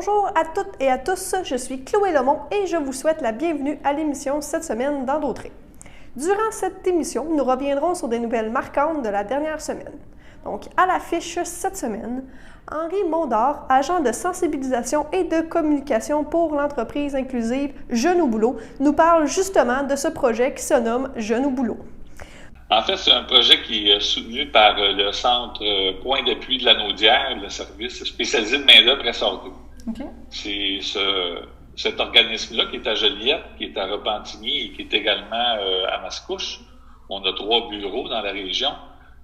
Bonjour à toutes et à tous, je suis Chloé Lemont et je vous souhaite la bienvenue à l'émission cette semaine dans Dautré. Durant cette émission, nous reviendrons sur des nouvelles marquantes de la dernière semaine. Donc, à l'affiche cette semaine, Henri Mondor, agent de sensibilisation et de communication pour l'entreprise inclusive Jeunes au boulot, nous parle justement de ce projet qui se nomme Jeunes au boulot. En fait, c'est un projet qui est soutenu par le Centre Point d'appui de la Naudière, le service spécialisé de main-d'œuvre SR2. Okay. C'est cet organisme-là qui est à Joliette, qui est à Repentigny et qui est également à Mascouche. On a 3 bureaux dans la région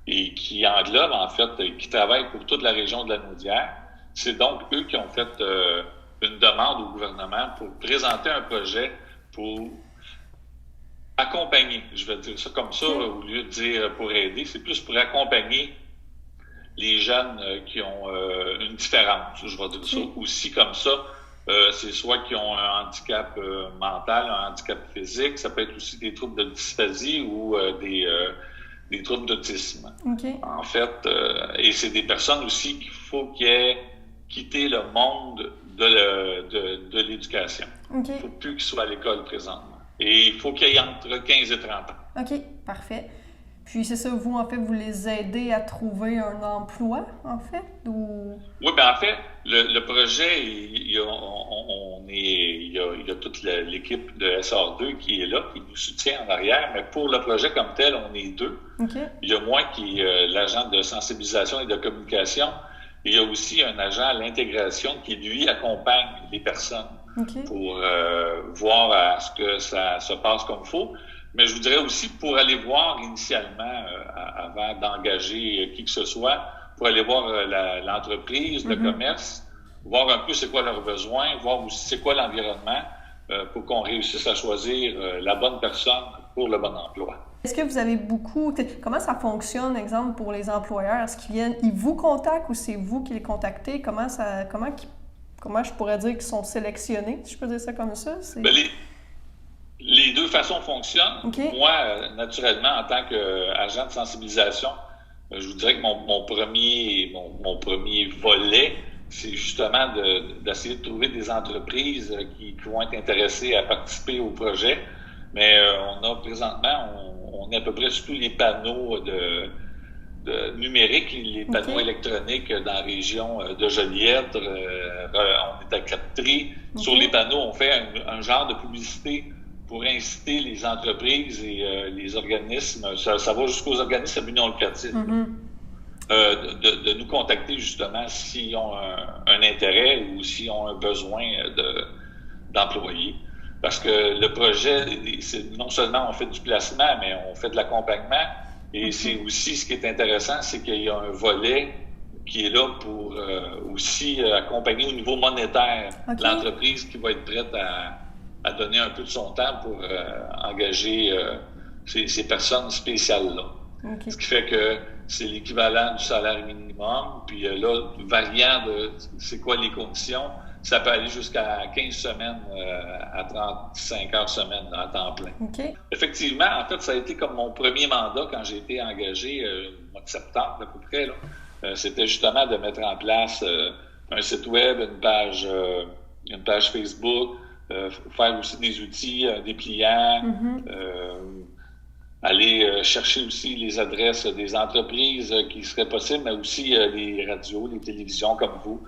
et qui englobent, en fait, qui travaillent pour toute la région de la Naudière. C'est donc eux qui ont fait une demande au gouvernement pour présenter un projet pour accompagner, je vais dire ça comme ça, au lieu de dire pour aider, c'est plus pour accompagner les jeunes qui ont une différence, je vais dire ça. Aussi comme ça, c'est soit qui ont un handicap mental, un handicap physique, ça peut être aussi des troubles de dysphasie ou des troubles d'autisme. Okay. En fait, et c'est des personnes aussi qu'il faut qu'ils aient quitté le monde de l'éducation. Okay. Il ne faut plus qu'ils soient à l'école présentement. Et il faut qu'ils aient entre 15 et 30 ans. OK, parfait. Puis c'est ça, vous, en fait, vous les aidez à trouver un emploi, en fait? Ou... Oui, bien en fait, le projet, il y a toute l'équipe de SR2 qui est là, qui nous soutient en arrière, mais pour le projet comme tel, on est 2. Okay. Il y a moi qui est l'agent de sensibilisation et de communication. Et il y a aussi un agent à l'intégration qui, lui, accompagne les personnes. Okay. Pour voir à ce que ça se passe comme il faut. Mais je vous dirais aussi pour aller voir initialement, avant d'engager qui que ce soit, pour aller voir l'entreprise, le commerce, voir un peu c'est quoi leurs besoins, voir aussi c'est quoi l'environnement, pour qu'on réussisse à choisir la bonne personne pour le bon emploi. Est-ce que vous avez beaucoup... Comment ça fonctionne, exemple, pour les employeurs? Est-ce qu'ils viennent, ils vous contactent ou c'est vous qui les contactez? Comment je pourrais dire qu'ils sont sélectionnés, si je peux dire ça comme ça? Ben, les deux façons fonctionnent. Okay. Moi, naturellement, en tant qu'agent de sensibilisation, je vous dirais que mon premier volet, c'est justement d'essayer de trouver des entreprises qui vont être intéressées à participer au projet. Mais on est à peu près sur tous les panneaux numériques, les panneaux électroniques dans la région de Joliette. On est à Crabtree. Sur les panneaux, on fait un genre de publicité pour inciter les entreprises et les organismes, ça va jusqu'aux organismes à but non lucratif, de nous contacter justement s'ils ont un intérêt ou s'ils ont un besoin d'employés. Parce que le projet, c'est non seulement on fait du placement, mais on fait de l'accompagnement. Et c'est aussi, ce qui est intéressant, c'est qu'il y a un volet qui est là pour aussi accompagner au niveau monétaire l'entreprise qui va être prête à donner un peu de son temps pour engager ces personnes spéciales-là. Ce qui fait que c'est l'équivalent du salaire minimum. Puis là, variant de c'est quoi les conditions, ça peut aller jusqu'à 15 semaines à 35 heures semaine à temps plein. Okay. Effectivement, en fait, ça a été comme mon premier mandat quand j'ai été engagé au mois de septembre à peu près. Là. C'était justement de mettre en place un site web, une page Facebook, faire aussi des outils, un dépliant, aller chercher aussi les adresses des entreprises qui seraient possibles, mais aussi les radios, les télévisions comme vous,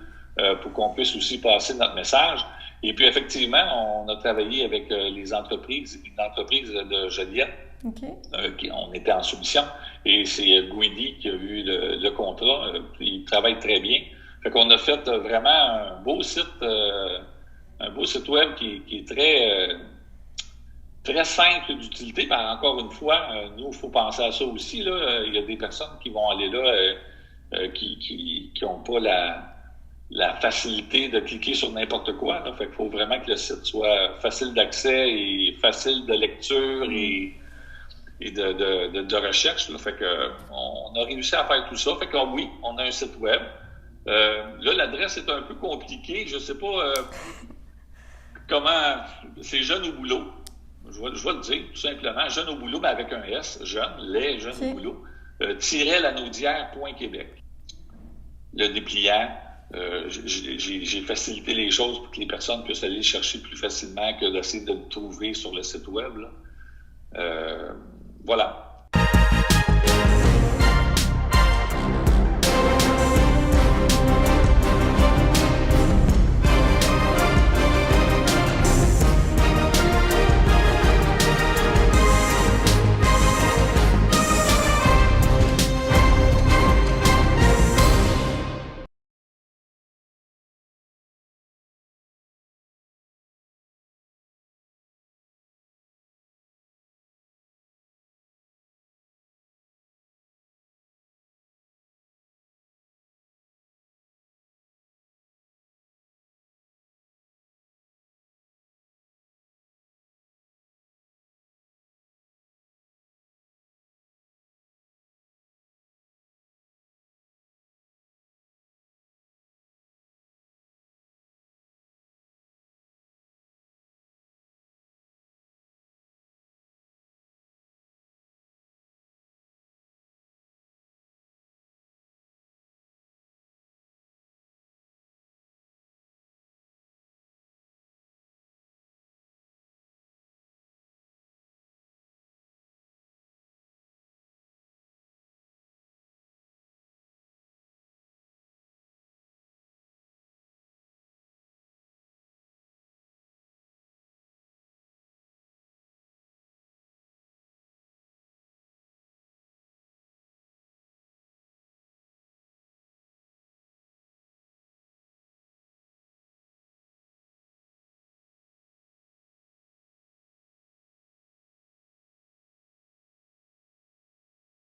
pour qu'on puisse aussi passer notre message. Et puis, effectivement, on a travaillé avec les entreprises, une entreprise de Joliette. On était en soumission. Et c'est Guidi qui a eu le contrat. Il travaille très bien. Fait qu'on a fait vraiment un beau site web qui est très simple d'utilité. Mais encore une fois, nous, il faut penser à ça aussi. Là. Il y a des personnes qui vont aller là qui n'ont pas la facilité de cliquer sur n'importe quoi. Là. Fait qu'il faut vraiment que le site soit facile d'accès et facile de lecture et de recherche. Là. Fait que on a réussi à faire tout ça. Fait que oui, on a un site web. Là, l'adresse est un peu compliquée. Je sais pas comment... C'est Jeunes au boulot. Je vais le dire, tout simplement. Jeunes au boulot, mais avec un S. Les jeunes au boulot. _lanaudière.québec. Le dépliant, j'ai facilité les choses pour que les personnes puissent aller le chercher plus facilement que d'essayer de le trouver sur le site web. Là. Voilà.